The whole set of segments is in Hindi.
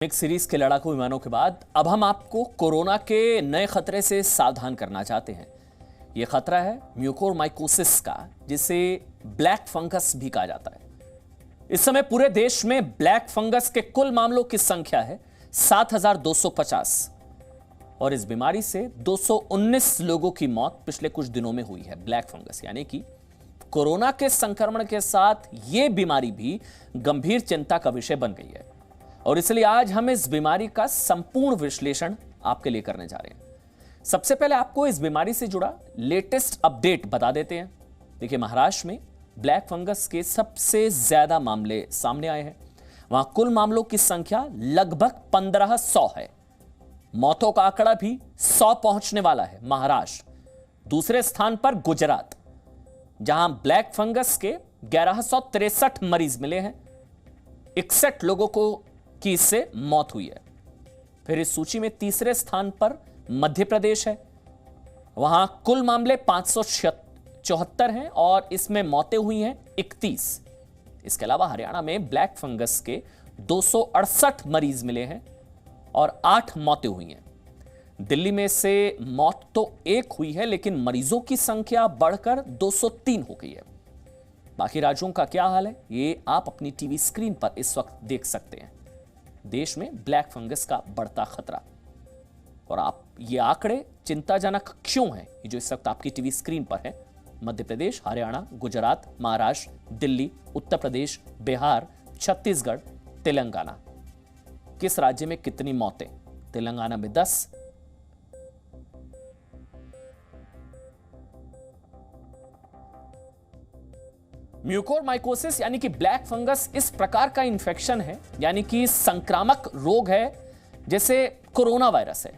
एक सीरीज के लड़ाकू विमानों के बाद अब हम आपको कोरोना के नए खतरे से सावधान करना चाहते हैं। यह खतरा है म्यूकोरमाइकोसिस का, जिसे ब्लैक फंगस भी कहा जाता है। इस समय पूरे देश में ब्लैक फंगस के कुल मामलों की संख्या है 7,250 और इस बीमारी से 219 लोगों की मौत पिछले कुछ दिनों में हुई है। ब्लैक फंगस यानी कि कोरोना के संक्रमण के साथ यह बीमारी भी गंभीर चिंता का विषय बन गई है और इसलिए आज हम इस बीमारी का संपूर्ण विश्लेषण आपके लिए करने जा रहे हैं। सबसे पहले आपको इस बीमारी से जुड़ा लेटेस्ट अपडेट बता देते हैं। देखिए, महाराष्ट्र में ब्लैक फंगस के सबसे ज्यादा मामले सामने आए हैं। वहां कुल मामलों की संख्या लगभग 1500 है। मौतों का आंकड़ा भी 100 पहुंचने वाला है। महाराष्ट्र दूसरे स्थान पर गुजरात, जहां ब्लैक फंगस के 1163 मरीज मिले हैं। 61 लोगों को की इससे मौत हुई है। फिर इस सूची में तीसरे स्थान पर मध्य प्रदेश है। वहां कुल मामले 574 हैं और इसमें मौतें हुई हैं 31। इसके अलावा हरियाणा में ब्लैक फंगस के 268 मरीज मिले हैं और 8 मौतें हुई हैं। दिल्ली में से मौत तो एक हुई है, लेकिन मरीजों की संख्या बढ़कर 203 हो गई है। बाकी राज्यों का क्या हाल है, ये आप अपनी टीवी स्क्रीन पर इस वक्त देख सकते हैं। देश में ब्लैक फंगस का बढ़ता खतरा, और आप ये आंकड़े चिंताजनक क्यों हैं, ये जो इस वक्त आपकी टीवी स्क्रीन पर है। मध्य प्रदेश, हरियाणा, गुजरात, महाराष्ट्र, दिल्ली, उत्तर प्रदेश, बिहार, छत्तीसगढ़, तेलंगाना। किस राज्य में कितनी मौतें? तेलंगाना में 10, म्यूकोरमाइकोसिस यानी कि ब्लैक फंगस इस प्रकार का इंफेक्शन है, यानी कि संक्रामक रोग है जैसे कोरोना वायरस है।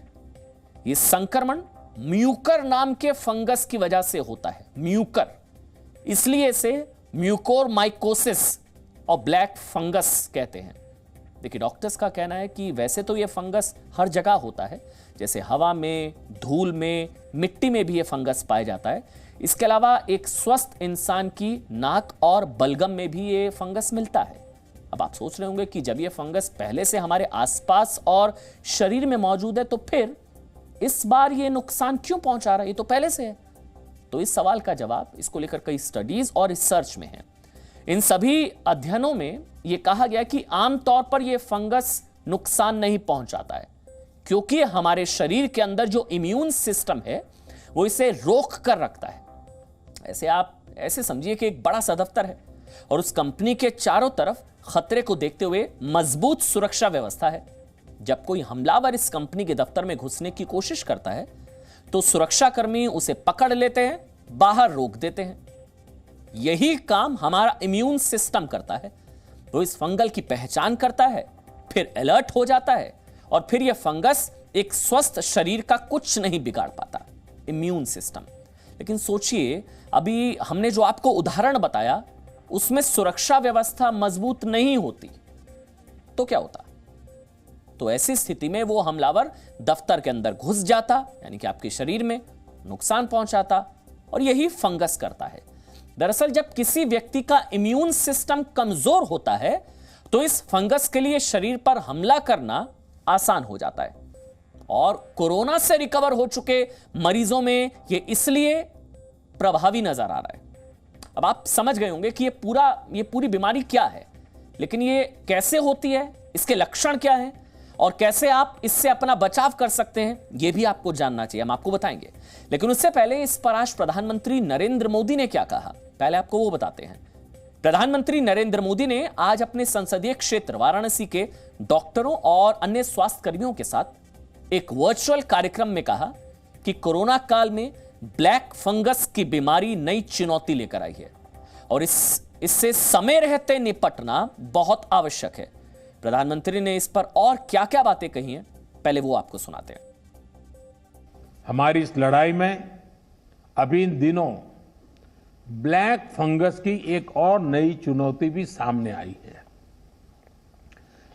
यह संक्रमण म्यूकर नाम के फंगस की वजह से होता है। म्यूकर, इसलिए इसे म्यूकोरमाइकोसिस और ब्लैक फंगस कहते हैं। देखिए, डॉक्टर्स का कहना है कि वैसे तो यह फंगस हर जगह होता है, जैसे हवा में, धूल में, मिट्टी में भी यह फंगस पाया जाता है। इसके अलावा एक स्वस्थ इंसान की नाक और बलगम में भी ये फंगस मिलता है। अब आप सोच रहे होंगे कि जब ये फंगस पहले से हमारे आसपास और शरीर में मौजूद है, तो फिर इस बार ये नुकसान क्यों पहुंचा रहा है? ये तो पहले से है। तो इस सवाल का जवाब, इसको लेकर कई स्टडीज और रिसर्च में है। इन सभी अध्ययनों में यह कहा गया कि आमतौर पर यह फंगस नुकसान नहीं पहुंचाता है, क्योंकि हमारे शरीर के अंदर जो इम्यून सिस्टम है वो इसे रोक कर रखता है। ऐसे आप ऐसे समझिए कि एक बड़ा सा दफ्तर है और उस कंपनी के चारों तरफ खतरे को देखते हुए मजबूत सुरक्षा व्यवस्था है। जब कोई हमलावर इस कंपनी के दफ्तर में घुसने की कोशिश करता है तो सुरक्षाकर्मी उसे पकड़ लेते हैं, बाहर रोक देते हैं। यही काम हमारा इम्यून सिस्टम करता है। वो इस फंगल की पहचान करता है, फिर अलर्ट हो जाता है और फिर यह फंगस एक स्वस्थ शरीर का कुछ नहीं बिगाड़ पाता, इम्यून सिस्टम। लेकिन सोचिए, अभी हमने जो आपको उदाहरण बताया उसमें सुरक्षा व्यवस्था मजबूत नहीं होती तो क्या होता? तो ऐसी स्थिति में वो हमलावर दफ्तर के अंदर घुस जाता, यानी कि आपके शरीर में नुकसान पहुंचाता, और यही फंगस करता है। दरअसल जब किसी व्यक्ति का इम्यून सिस्टम कमजोर होता है तो इस फंगस के लिए शरीर पर हमला करना आसान हो जाता है। और कोरोना से रिकवर हो चुके मरीजों में यह इसलिए प्रभावी नजर आ रहा है। अब आप समझ गए होंगे कि ये पूरी बीमारी क्या है, लेकिन ये कैसे होती है, इसके लक्षण क्या हैं और कैसे आप इससे अपना बचाव कर सकते हैं, यह भी आपको जानना चाहिए। हम आपको बताएंगे, लेकिन उससे पहले इस पर आज प्रधानमंत्री नरेंद्र मोदी ने क्या कहा, पहले आपको वो बताते हैं। प्रधानमंत्री नरेंद्र मोदी ने आज अपने संसदीय क्षेत्र वाराणसी के डॉक्टरों और अन्य स्वास्थ्य कर्मियों के साथ एक वर्चुअल कार्यक्रम में कहा कि कोरोना काल में ब्लैक फंगस की बीमारी नई चुनौती लेकर आई है और इससे समय रहते निपटना बहुत आवश्यक है। प्रधानमंत्री ने इस पर और क्या क्या बातें कही हैं, पहले वो आपको सुनाते हैं। हमारी इस लड़ाई में अभी इन दिनों ब्लैक फंगस की एक और नई चुनौती भी सामने आई है।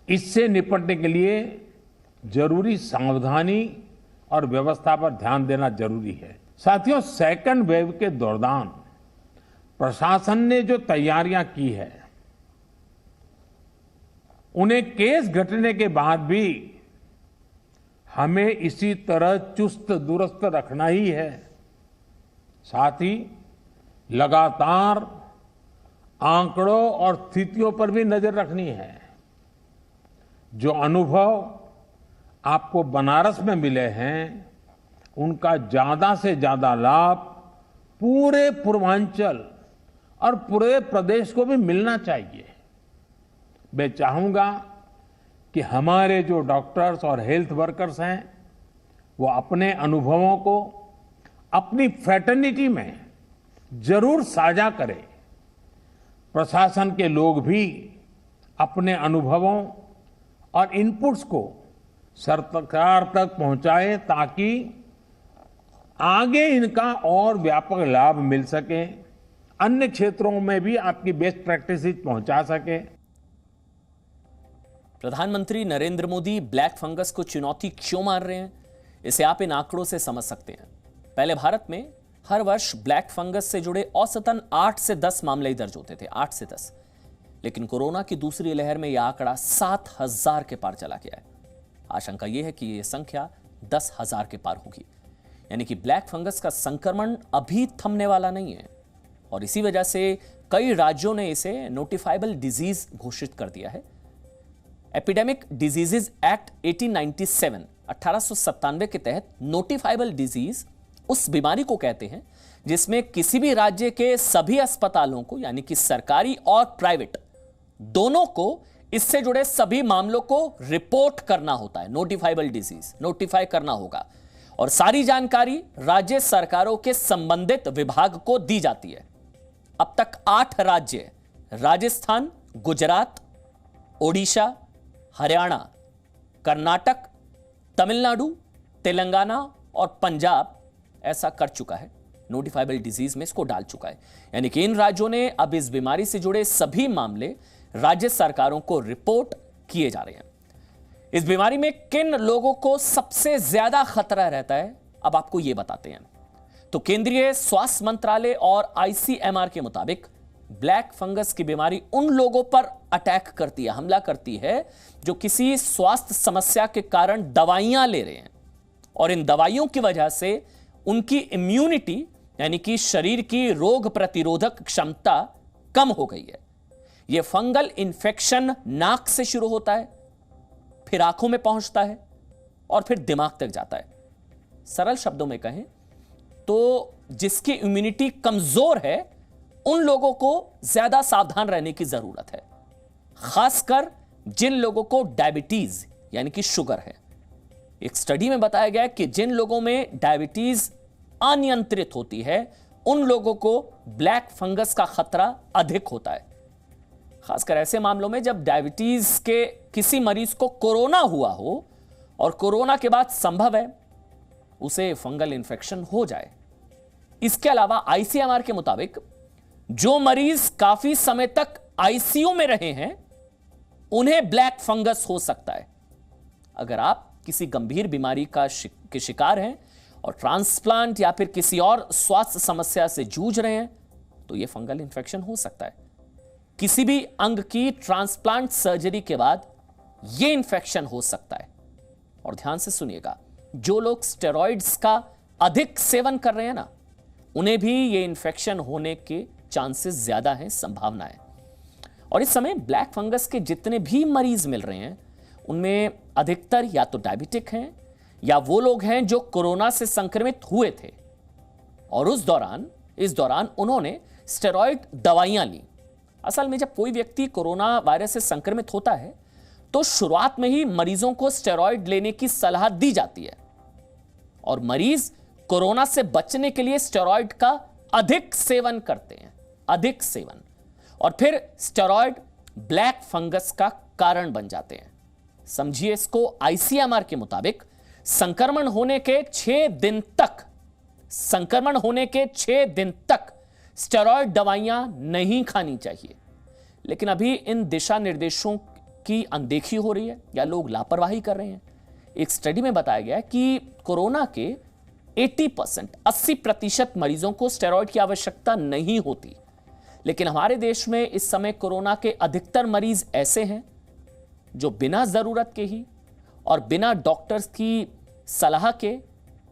इससे निपटने के लिए जरूरी सावधानी और व्यवस्था पर ध्यान देना जरूरी है। साथियों, सेकंड वेव के दौरान प्रशासन ने जो तैयारियां की है उन्हें केस घटने के बाद भी हमें इसी तरह चुस्त दुरुस्त रखना ही है। साथ ही लगातार आंकड़ों और स्थितियों पर भी नजर रखनी है। जो अनुभव आपको बनारस में मिले हैं, उनका ज्यादा से ज्यादा लाभ पूरे पूर्वांचल और पूरे प्रदेश को भी मिलना चाहिए। मैं चाहूंगा कि हमारे जो डॉक्टर्स और हेल्थ वर्कर्स हैं, वो अपने अनुभवों को अपनी फ्रेटर्निटी में जरूर साझा करें। प्रशासन के लोग भी अपने अनुभवों और इनपुट्स को सरकार तक पहुंचाए, ताकि आगे इनका और व्यापक लाभ मिल सके, अन्य क्षेत्रों में भी आपकी बेस्ट प्रैक्टिसेस पहुंचा सके। प्रधानमंत्री नरेंद्र मोदी ब्लैक फंगस को चुनौती क्यों मान रहे हैं, इसे आप इन आंकड़ों से समझ सकते हैं। पहले भारत में हर वर्ष ब्लैक फंगस से जुड़े औसतन 8 से 10 मामले ही दर्ज होते थे, 8 से 10। लेकिन कोरोना की दूसरी लहर में यह आंकड़ा 7,000 के पार चला गया है। आशंका यह है कि यह संख्या 10,000 के पार होगी। यानी कि ब्लैक फंगस का संक्रमण अभी थमने वाला नहीं है, और इसी वजह से कई राज्यों ने इसे नोटिफाइबल डिजीज घोषित कर दिया है। एपिडेमिक डिजीजेज एक्ट 1897 के तहत नोटिफाइबल डिजीज उस बीमारी को कहते हैं जिसमें किसी भी राज्य के सभी अस्पतालों को, यानी कि सरकारी और प्राइवेट दोनों को, इससे जुड़े सभी मामलों को रिपोर्ट करना होता है। नोटिफाइबल डिजीज नोटिफाई करना होगा, और सारी जानकारी राज्य सरकारों के संबंधित विभाग को दी जाती है। अब तक 8 राज्य, राजस्थान, गुजरात, ओडिशा, हरियाणा, कर्नाटक, तमिलनाडु, तेलंगाना और पंजाब ऐसा कर चुका है, नोटिफाइबल डिजीज में इसको डाल चुका है। यानी कि इन राज्यों ने अब इस बीमारी से जुड़े सभी मामले राज्य सरकारों को रिपोर्ट किए जा रहे हैं। इस बीमारी में किन लोगों को सबसे ज्यादा खतरा रहता है, अब आपको यह बताते हैं। तो केंद्रीय स्वास्थ्य मंत्रालय और आईसीएमआर के मुताबिक ब्लैक फंगस की बीमारी उन लोगों पर अटैक करती है, हमला करती है, जो किसी स्वास्थ्य समस्या के कारण दवाइयां ले रहे हैं, और इन दवाइयों की वजह से उनकी इम्यूनिटी, यानी कि शरीर की रोग प्रतिरोधक क्षमता कम हो गई है। यह फंगल इंफेक्शन नाक से शुरू होता है, फिर आंखों में पहुंचता है और फिर दिमाग तक जाता है। सरल शब्दों में कहें तो जिसकी इम्यूनिटी कमजोर है, उन लोगों को ज्यादा सावधान रहने की जरूरत है, खासकर जिन लोगों को डायबिटीज यानी कि शुगर है। एक स्टडी में बताया गया कि जिन लोगों में डायबिटीज अनियंत्रित होती है, उन लोगों को ब्लैक फंगस का खतरा अधिक होता है। खासकर ऐसे मामलों में जब डायबिटीज के किसी मरीज को कोरोना हुआ हो और कोरोना के बाद संभव है उसे फंगल इन्फेक्शन हो जाए। इसके अलावा आईसीएमआर के मुताबिक जो मरीज काफी समय तक आईसीयू में रहे हैं, उन्हें ब्लैक फंगस हो सकता है। अगर आप किसी गंभीर बीमारी के शिकार हैं और ट्रांसप्लांट या फिर किसी और स्वास्थ्य समस्या से जूझ रहे हैं, तो यह फंगल इन्फेक्शन हो सकता है। किसी भी अंग की ट्रांसप्लांट सर्जरी के बाद यह इंफेक्शन हो सकता है। और ध्यान से सुनिएगा, जो लोग स्टेरॉइड्स का अधिक सेवन कर रहे हैं ना, उन्हें भी यह इंफेक्शन होने के चांसेस ज्यादा हैं, संभावना है। और इस समय ब्लैक फंगस के जितने भी मरीज मिल रहे हैं, उनमें अधिकतर या तो डायबिटिक हैं या वो लोग हैं जो कोरोना से संक्रमित हुए थे और इस दौरान उन्होंने स्टेरॉइड दवाइयां ली। असल में जब कोई व्यक्ति कोरोना वायरस से संक्रमित होता है तो शुरुआत में ही मरीजों को स्टेरॉइड लेने की सलाह दी जाती है, और मरीज कोरोना से बचने के लिए स्टेरॉइड का अधिक सेवन करते हैं, अधिक सेवन, और फिर स्टेरॉइड ब्लैक फंगस का कारण बन जाते हैं। समझिए इसको, आईसीएमआर के मुताबिक संक्रमण होने के 6 दिन तक स्टेरॉइड दवाइयां नहीं खानी चाहिए। लेकिन अभी इन दिशा निर्देशों की अनदेखी हो रही है या लोग लापरवाही कर रहे हैं। एक स्टडी में बताया गया कि कोरोना के 80% मरीजों को स्टेरॉइड की आवश्यकता नहीं होती। लेकिन हमारे देश में इस समय कोरोना के अधिकतर मरीज ऐसे हैं जो बिना जरूरत के ही और बिना डॉक्टर्स की सलाह के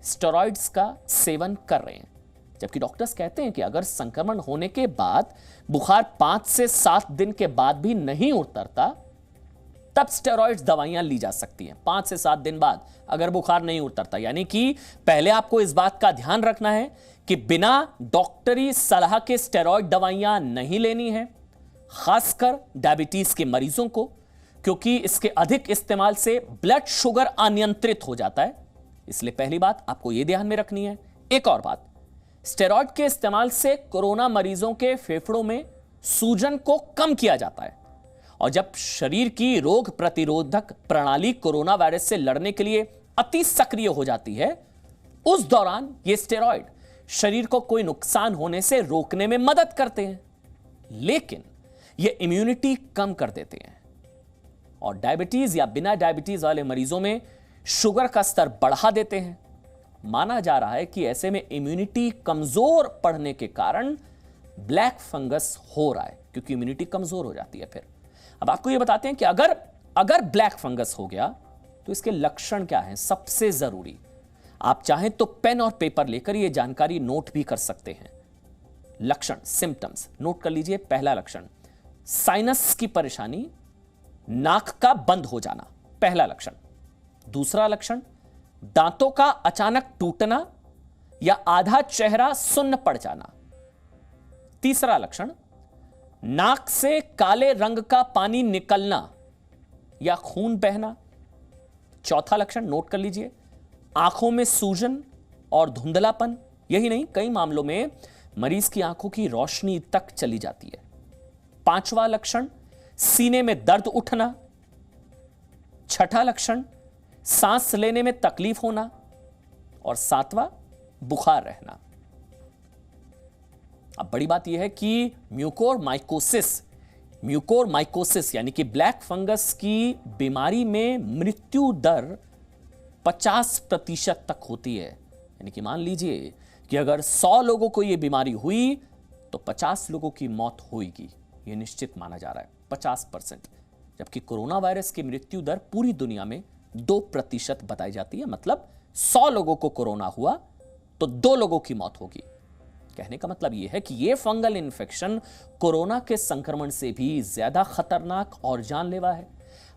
स्टेरॉइड्स का सेवन कर रहे हैं। जबकि डॉक्टर्स कहते हैं कि अगर संक्रमण होने के बाद बुखार 5 से 7 दिन के बाद भी नहीं उतरता, तब स्टेरॉइड्स दवाइयां ली जा सकती हैं। 5 से 7 दिन बाद अगर बुखार नहीं उतरता, यानी कि पहले आपको इस बात का ध्यान रखना है कि बिना डॉक्टरी सलाह के स्टेरॉइड दवाइयां नहीं लेनी है, खासकर डायबिटीज के मरीजों को, क्योंकि इसके अधिक इस्तेमाल से ब्लड शुगर अनियंत्रित हो जाता है। इसलिए पहली बात आपको यह ध्यान में रखनी है। एक और बात, स्टेरॉइड के इस्तेमाल से कोरोना मरीजों के फेफड़ों में सूजन को कम किया जाता है, और जब शरीर की रोग प्रतिरोधक प्रणाली कोरोना वायरस से लड़ने के लिए अति सक्रिय हो जाती है, उस दौरान ये स्टेरॉइड शरीर को कोई नुकसान होने से रोकने में मदद करते हैं, लेकिन ये इम्यूनिटी कम कर देते हैं और डायबिटीज या बिना डायबिटीज वाले मरीजों में शुगर का स्तर बढ़ा देते हैं। माना जा रहा है कि ऐसे में इम्यूनिटी कमजोर पड़ने के कारण ब्लैक फंगस हो रहा है, क्योंकि इम्यूनिटी कमजोर हो जाती है। फिर अब आपको यह बताते हैं कि अगर ब्लैक फंगस हो गया तो इसके लक्षण क्या हैं। सबसे जरूरी, आप चाहें तो पेन और पेपर लेकर यह जानकारी नोट भी कर सकते हैं। लक्षण, सिम्टम्स नोट कर लीजिए। पहला लक्षण, साइनस की परेशानी, नाक का बंद हो जाना, पहला लक्षण। दूसरा लक्षण, दांतों का अचानक टूटना या आधा चेहरा सुन्न पड़ जाना। तीसरा लक्षण, नाक से काले रंग का पानी निकलना या खून बहना। चौथा लक्षण नोट कर लीजिए, आंखों में सूजन और धुंधलापन। यही नहीं, कई मामलों में मरीज की आंखों की रोशनी तक चली जाती है। पांचवा लक्षण, सीने में दर्द उठना। छठा लक्षण, सांस लेने में तकलीफ होना। और सातवां, बुखार रहना। अब बड़ी बात यह है कि म्यूकोरमाइकोसिस यानी कि ब्लैक फंगस की बीमारी में मृत्यु दर 50% तक होती है। यानी कि मान लीजिए कि अगर 100 लोगों को यह बीमारी हुई तो 50 लोगों की मौत होगी, यह निश्चित माना जा रहा है, 50%। जबकि कोरोना वायरस की मृत्यु दर पूरी दुनिया में 2% बताई जाती है। मतलब 100 लोगों को कोरोना हुआ तो 2 लोगों की मौत होगी। कहने का मतलब यह है कि यह फंगल इन्फेक्शन कोरोना के संक्रमण से भी ज्यादा खतरनाक और जानलेवा है।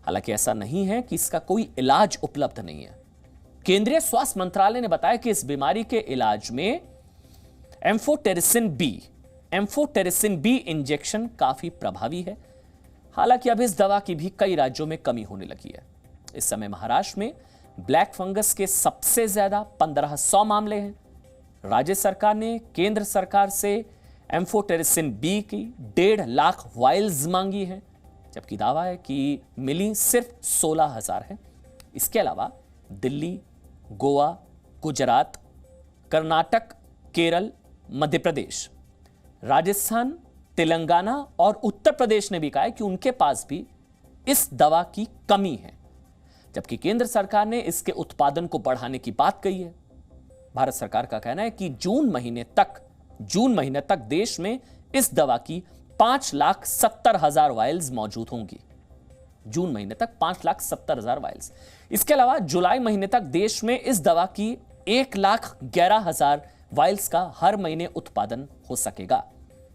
हालांकि ऐसा नहीं है कि इसका कोई इलाज उपलब्ध नहीं है। केंद्रीय स्वास्थ्य मंत्रालय ने बताया कि इस बीमारी के इलाज में एम्फोटेरिसिन बी इंजेक्शन काफी प्रभावी है। हालांकि अब इस दवा की भी कई राज्यों में कमी होने लगी है। इस समय महाराष्ट्र में ब्लैक फंगस के सबसे ज्यादा 1500 मामले हैं। राज्य सरकार ने केंद्र सरकार से एम्फोटेरिसिन बी की 1.5 लाख वायल्स मांगी है, जबकि दावा है कि मिली सिर्फ 16,000 है। इसके अलावा दिल्ली, गोवा, गुजरात, कर्नाटक, केरल, मध्य प्रदेश, राजस्थान, तेलंगाना और उत्तर प्रदेश ने भी कहा है कि उनके पास भी इस दवा की कमी है, जबकि केंद्र सरकार ने इसके उत्पादन को बढ़ाने की बात कही है। भारत सरकार का कहना है कि जून महीने तक देश में इस दवा की 5,70,000 वायल्स मौजूद होंगी। जून महीने तक 5,70,000 वायल्स। इसके अलावा जुलाई महीने तक देश में इस दवा की 1,11,000 वायल्स का हर महीने उत्पादन हो सकेगा।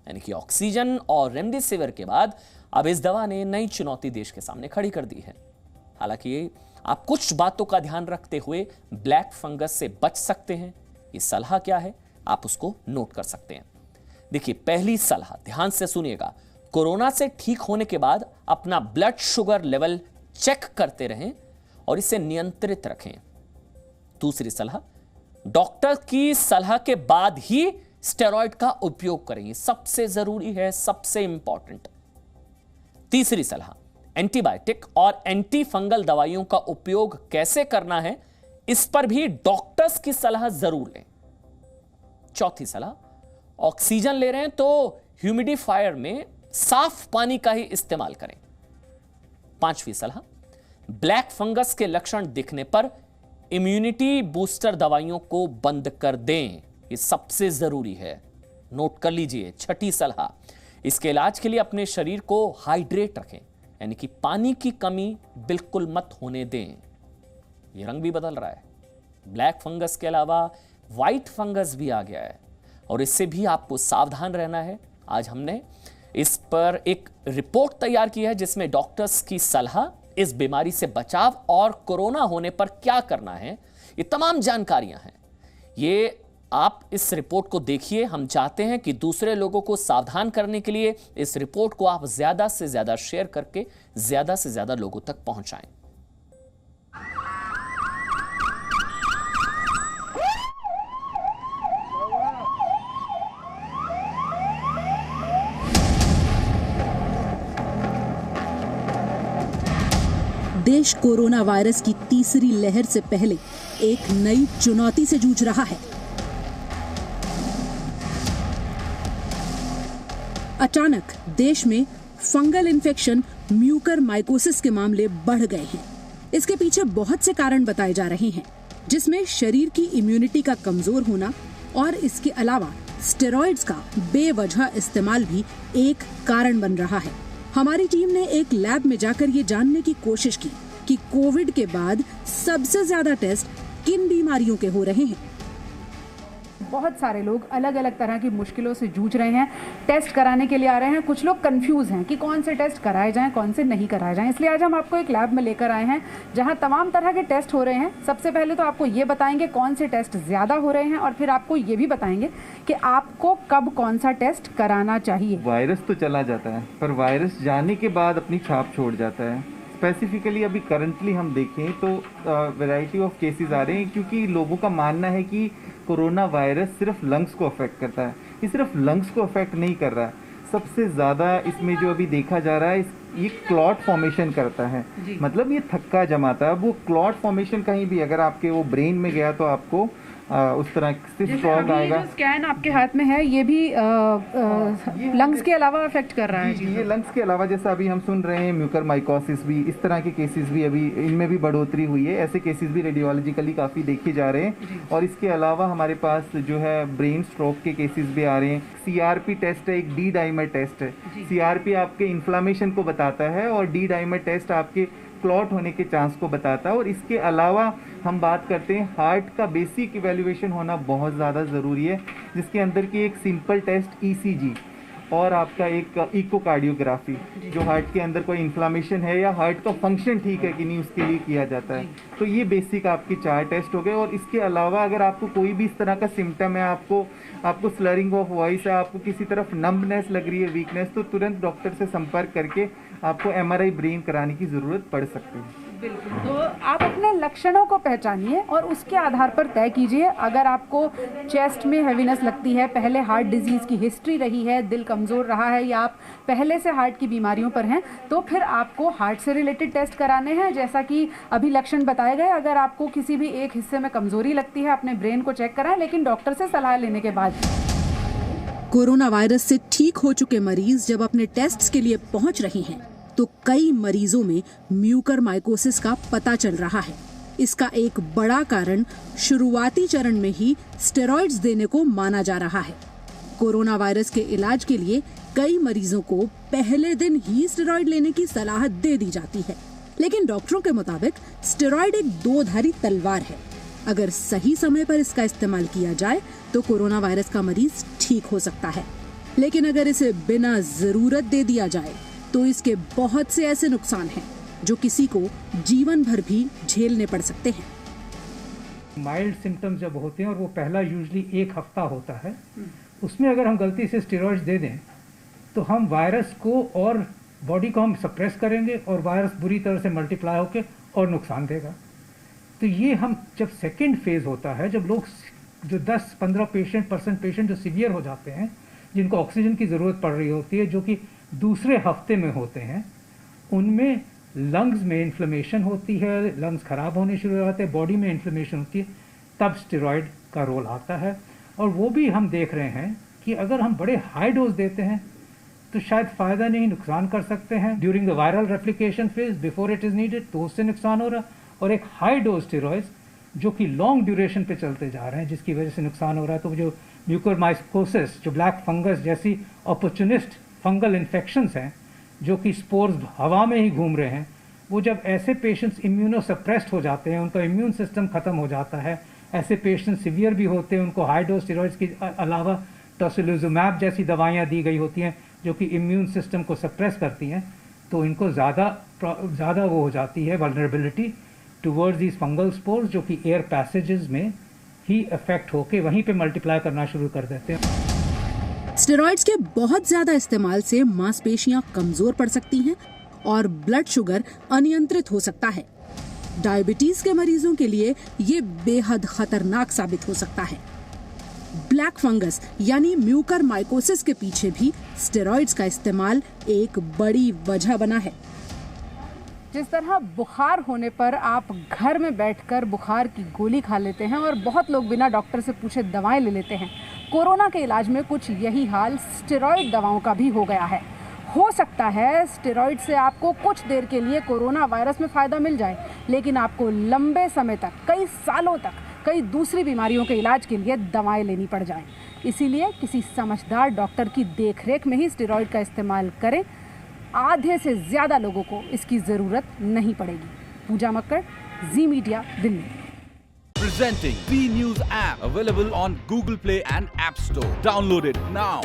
यानी कि ऑक्सीजन और रेमडेसिविर के बाद अब इस दवा ने नई चुनौती देश के सामने खड़ी कर दी है। हालांकि आप कुछ बातों का ध्यान रखते हुए ब्लैक फंगस से बच सकते हैं। ये सलाह क्या है, आप उसको नोट कर सकते हैं। देखिए, पहली सलाह ध्यान से सुनिएगा, कोरोना से ठीक होने के बाद अपना ब्लड शुगर लेवल चेक करते रहें और इसे नियंत्रित रखें। दूसरी सलाह, डॉक्टर की सलाह के बाद ही स्टेरॉइड का उपयोग करें, ये सबसे जरूरी है, सबसे इंपॉर्टेंट। तीसरी सलाह, एंटीबायोटिक और एंटी फंगल दवाइयों का उपयोग कैसे करना है, इस पर भी डॉक्टर्स की सलाह जरूर लें। चौथी सलाह, ऑक्सीजन ले रहे हैं तो ह्यूमिडिफायर में साफ पानी का ही इस्तेमाल करें। पांचवी सलाह, ब्लैक फंगस के लक्षण दिखने पर इम्यूनिटी बूस्टर दवाइयों को बंद कर दें, ये सबसे जरूरी है, नोट कर लीजिए। छठी सलाह, इसके इलाज के लिए अपने शरीर को हाइड्रेट रखें, यानी कि पानी की कमी बिल्कुल मत होने दें। ये रंग भी बदल रहा है, ब्लैक फंगस के अलावा व्हाइट फंगस भी आ गया है और इससे भी आपको सावधान रहना है। आज हमने इस पर एक रिपोर्ट तैयार की है जिसमें डॉक्टर्स की सलाह, इस बीमारी से बचाव और कोरोना होने पर क्या करना है, ये तमाम जानकारियां हैं। ये आप इस रिपोर्ट को देखिए। हम चाहते हैं कि दूसरे लोगों को सावधान करने के लिए इस रिपोर्ट को आप ज्यादा से ज्यादा शेयर करके ज्यादा से ज्यादा लोगों तक पहुंचाएं। देश कोरोना वायरस की तीसरी लहर से पहले एक नई चुनौती से जूझ रहा है। अचानक देश में फंगल इन्फेक्शन म्यूकरमाइकोसिस के मामले बढ़ गए हैं। इसके पीछे बहुत से कारण बताए जा रहे हैं, जिसमें शरीर की इम्यूनिटी का कमजोर होना और इसके अलावा स्टेरॉइड्स का बेवजह इस्तेमाल भी एक कारण बन रहा है। हमारी टीम ने एक लैब में जाकर ये जानने की कोशिश की कि कोविड के बाद सबसे ज्यादा टेस्ट किन बीमारियों के हो रहे हैं। बहुत सारे लोग अलग अलग तरह की मुश्किलों से जूझ रहे हैं, टेस्ट कराने के लिए आ रहे हैं। कुछ लोग कंफ्यूज हैं कि कौन से टेस्ट कराए जाएं, कौन से नहीं कराए जाएं। इसलिए आज हम आपको एक लैब में लेकर आए हैं जहां तमाम तरह के टेस्ट हो रहे हैं। सबसे पहले तो आपको ये बताएंगे कौन से टेस्ट ज़्यादा हो रहे हैं और फिर आपको ये भी बताएंगे कि आपको कब कौन सा टेस्ट कराना चाहिए। वायरस तो चला जाता है पर वायरस जाने के बाद अपनी छाप छोड़ जाता है। स्पेसिफिकली अभी करंटली हम देखें तो वैरायटी ऑफ केसेस आ रहे हैं, क्योंकि लोगों का मानना है कि कोरोना वायरस सिर्फ लंग्स को अफेक्ट करता है। ये सिर्फ लंग्स को अफेक्ट नहीं कर रहा है, सबसे ज़्यादा इसमें जो अभी देखा जा रहा है ये क्लॉट फॉर्मेशन करता है। मतलब ये थक्का जमाता है। वो क्लॉट फॉर्मेशन कहीं भी अगर आपके वो ब्रेन में गया तो आपको उस तरह से स्ट्रॉन्ग आएगा। स्कैन आपके हाथ में है, ये भी लंग्स के अलावा अफेक्ट कर रहा है। जी, ये लंग्स के अलावा जैसा अभी हम सुन रहे हैं म्यूकरमाइकोसिस भी, इस तरह के केसेस भी अभी इनमें भी बढ़ोतरी हुई है। ऐसे केसेस भी रेडियोलॉजिकली काफ़ी देखे जा रहे हैं। और इसके अलावा हमारे पास जो है ब्रेन स्ट्रोक के केसेस भी आ रहे हैं। CRP टेस्ट है, एक डी डाइमर टेस्ट है। CRP आपके इन्फ्लामेशन को बताता है और डी डाइमर टेस्ट आपके क्लॉट होने के चांस को बताता है। और इसके अलावा हम बात करते हैं हार्ट का बेसिक इवैल्यूएशन होना बहुत ज़्यादा ज़रूरी है, जिसके अंदर की एक सिंपल टेस्ट ECG और आपका एक इकोकार्डियोग्राफी, जो हार्ट के अंदर कोई इन्फ्लामेशन है या हार्ट का फंक्शन ठीक है कि नहीं उसके लिए किया जाता है। तो ये बेसिक आपकी 4 टेस्ट हो गए। और इसके अलावा अगर आपको कोई भी इस तरह का सिम्टम है, आपको स्लरिंग ऑफ वॉइस है, आपको किसी तरफ नम्बनेस लग रही है, वीकनेस, तो तुरंत डॉक्टर से संपर्क करके आपको MRI ब्रेन कराने की ज़रूरत पड़ सकती है। बिल्कुल। तो आप अपने लक्षणों को पहचानिए और उसके आधार पर तय कीजिए। अगर आपको चेस्ट में हैवीनेस लगती है, पहले हार्ट डिजीज़ की हिस्ट्री रही है, दिल कमज़ोर रहा है या आप पहले से हार्ट की बीमारियों पर हैं, तो फिर आपको हार्ट से रिलेटेड टेस्ट कराने हैं, जैसा कि अभी लक्षण बताए गए। अगर आपको किसी भी एक हिस्से में कमज़ोरी लगती है, अपने ब्रेन को चेक कराएं, लेकिन डॉक्टर से सलाह लेने के बाद। कोरोना वायरस से ठीक हो चुके मरीज जब अपने टेस्ट्स के लिए पहुंच रहे हैं तो कई मरीजों में म्यूकरमाइकोसिस का पता चल रहा है। इसका एक बड़ा कारण शुरुआती चरण में ही स्टेरॉइड्स देने को माना जा रहा है। कोरोना वायरस के इलाज के लिए कई मरीजों को पहले दिन ही स्टेरॉइड लेने की सलाह दे दी जाती है, लेकिन डॉक्टरों के मुताबिक स्टेरॉइड एक दो-धारी तलवार है। अगर सही समय पर इसका इस्तेमाल किया जाए तो कोरोना वायरस का मरीज ठीक हो सकता है, लेकिन अगर इसे बिना जरूरत दे दिया जाए तो इसके बहुत से ऐसे नुकसान हैं जो किसी को जीवन भर भी झेलने पड़ सकते हैं। माइल्ड सिम्टम्स जब होते हैं और वो पहला यूजुअली 1 हफ्ता होता है, उसमें अगर हम गलती से स्टेरॉइड्स दे दें तो हम वायरस को और बॉडी को हम सप्रेस करेंगे और वायरस बुरी तरह से मल्टीप्लाई होकर और नुकसान देगा। तो ये हम जब सेकेंड फेज होता है, जब लोग जो 10-15 पेशेंट जो सीवियर हो जाते हैं, जिनको ऑक्सीजन की ज़रूरत पड़ रही होती है, जो कि दूसरे हफ्ते में होते हैं, उनमें लंग्स में इन्फ्लेमेशन होती है, लंग्स ख़राब होने शुरू हो जाते हैं, बॉडी में इन्फ्लेमेशन होती है, तब स्टेरॉइड का रोल आता है। और वो भी हम देख रहे हैं कि अगर हम बड़े हाई डोज देते हैं तो शायद फ़ायदा नहीं, नुकसान कर सकते हैं। During the viral replication phase, before it is needed, तो उससे नुकसान हो रहा। और एक हाई डोज स्टेरॉइड्स जो कि लॉन्ग ड्यूरेशन पे चलते जा रहे हैं, जिसकी वजह से नुकसान हो रहा है। तो जो म्यूकरमाइकोसिस, जो ब्लैक फंगस जैसी अपॉर्चुनिस्ट फंगल इन्फेक्शंस हैं, जो कि स्पोर्स हवा में ही घूम रहे हैं, वो जब ऐसे पेशेंट्स इम्यूनोसप्रेस्ड हो जाते हैं, उनका इम्यून सिस्टम ख़त्म हो जाता है, ऐसे पेशेंट सीवियर भी होते हैं, उनको हाई डोज स्टेरॉइड्स के अलावा टोसिलिजुमैब जैसी दवाइयाँ दी गई होती हैं जो कि इम्यून सिस्टम को सप्रेस करती हैं, तो इनको ज़्यादा वो हो जाती है vulnerability towards these fungal spores, जो कि एयर पैसेजेस में ही इफेक्ट होके वहीं पे मल्टीप्लाई करना शुरू कर देते हैं। स्टेरॉइड्स के बहुत ज्यादा इस्तेमाल से मांसपेशियां कमजोर पड़ सकती हैं और ब्लड शुगर अनियंत्रित हो सकता है। डायबिटीज के मरीजों के लिए ये बेहद खतरनाक साबित हो सकता है। ब्लैक फंगस यानी म्यूकरमाइकोसिस के पीछे भी स्टेरॉइड्स का इस्तेमाल एक बड़ी वजह बना है। जिस तरह बुखार होने पर आप घर में बैठकर बुखार की गोली खा लेते हैं और बहुत लोग बिना डॉक्टर से पूछे दवाएं ले लेते हैं, कोरोना के इलाज में कुछ यही हाल स्टेरॉइड दवाओं का भी हो गया है। हो सकता है स्टेरॉइड से आपको कुछ देर के लिए कोरोना वायरस में फ़ायदा मिल जाए, लेकिन आपको लंबे समय तक, कई सालों तक, कई दूसरी बीमारियों के इलाज के लिए दवाएं लेनी पड़ जाएं। इसीलिए किसी समझदार डॉक्टर की देखरेख में ही स्टेरॉइड का इस्तेमाल करें। आधे से ज़्यादा लोगों को इसकी ज़रूरत नहीं पड़ेगी। Puja Makkar, Zee media, Delhi. Presenting B News app, available on Google Play and App Store. Download it now.